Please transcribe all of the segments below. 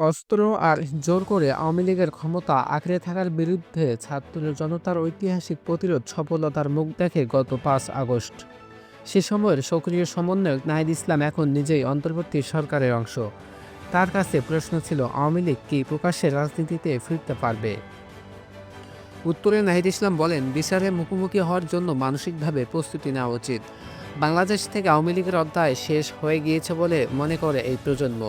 অস্ত্র আর জোর করে আওয়ামী লীগের ক্ষমতা আঁকড়ে থাকার বিরুদ্ধে ছাত্র জনতার ঐতিহাসিক প্রতিরোধ সফলতার মুখ দেখে গত 5 আগস্ট। সে সময়ের সক্রিয় সমন্বয়ক নাহিদ ইসলাম এখন নিজেই অন্তর্বর্তী সরকারের অংশ। তার কাছে প্রশ্ন ছিল, আওয়ামী লীগ কি প্রকাশ্যে রাজনীতিতে ফিরতে পারবে? উত্তরে নাহিদ ইসলাম বলেন, বিচারের মুখোমুখি হওয়ার জন্য মানসিকভাবে প্রস্তুতি নেওয়া উচিত। বাংলাদেশ থেকে আওয়ামী লীগের অধ্যায় শেষ হয়ে গিয়েছে বলে মনে করে এই প্রজন্ম।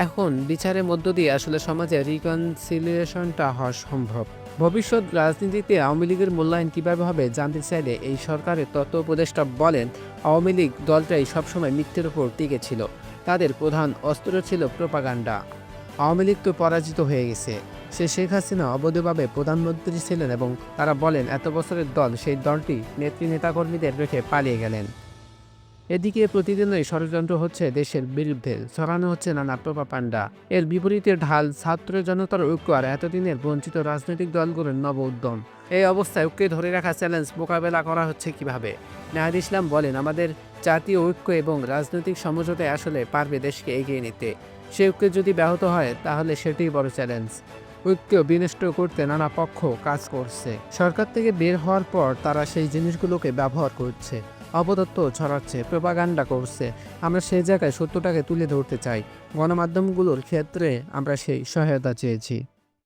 এখন বিচারের মধ্য দিয়ে আসলে সমাজে রিকনসিলিয়েশনটা হওয়া সম্ভব। ভবিষ্যৎ রাজনীতিতে আওয়ামী লীগের মূল্যায়ন কীভাবে হবে জানতে চাইলে এই সরকারের তথ্য উপদেষ্টা বলেন, আওয়ামী লীগ দলটাই সবসময় মিথ্যের উপর টিকে ছিল। তাদের প্রধান অস্ত্র ছিল প্রোপাগান্ডা। আওয়ামী লীগ তো পরাজিত হয়ে গেছে। শেখ হাসিনা অবৈধভাবে প্রধানমন্ত্রী ছিলেন এবং তারা বলেন এত বছরের দল, সেই দলটি নেতাকর্মীদের রেখে পালিয়ে গেলেন। এদিকে প্রতিদিনই ষড়যন্ত্র হচ্ছে দেশের বিরুদ্ধে, ছড়ানো হচ্ছে নানা প্রোপাগান্ডা। এর বিপরীতে ঢাল ছাত্র জনতার ঐক্য আর এতদিনের বঞ্চিত রাজনৈতিক দলগুলোর নব উদ্যম। এই অবস্থায় ঐক্যে ধরে রাখা চ্যালেঞ্জ মোকাবেলা করা হচ্ছে কিভাবে? নাহিদ ইসলাম বলেন, আমাদের জাতীয় ঐক্য এবং রাজনৈতিক সমঝোতায় আসলে পারবে দেশকে এগিয়ে নিতে। সে ঐক্য যদি ব্যাহত হয় তাহলে সেটাই বড় চ্যালেঞ্জ। ঐক্য বিনষ্ট করতে নানা পক্ষ কাজ করছে। সরকার থেকে বের হওয়ার পর তারা সেই জিনিসগুলোকে ব্যবহার করছে, অপতথ্য ছড়াচ্ছে, প্রোপাগান্ডা করছে। আমরা সেই জায়গায় সত্যটাকে তুলে ধরতে চাই। গণমাধ্যমগুলোর ক্ষেত্রে আমরা সেই সহায়তা চেয়েছি।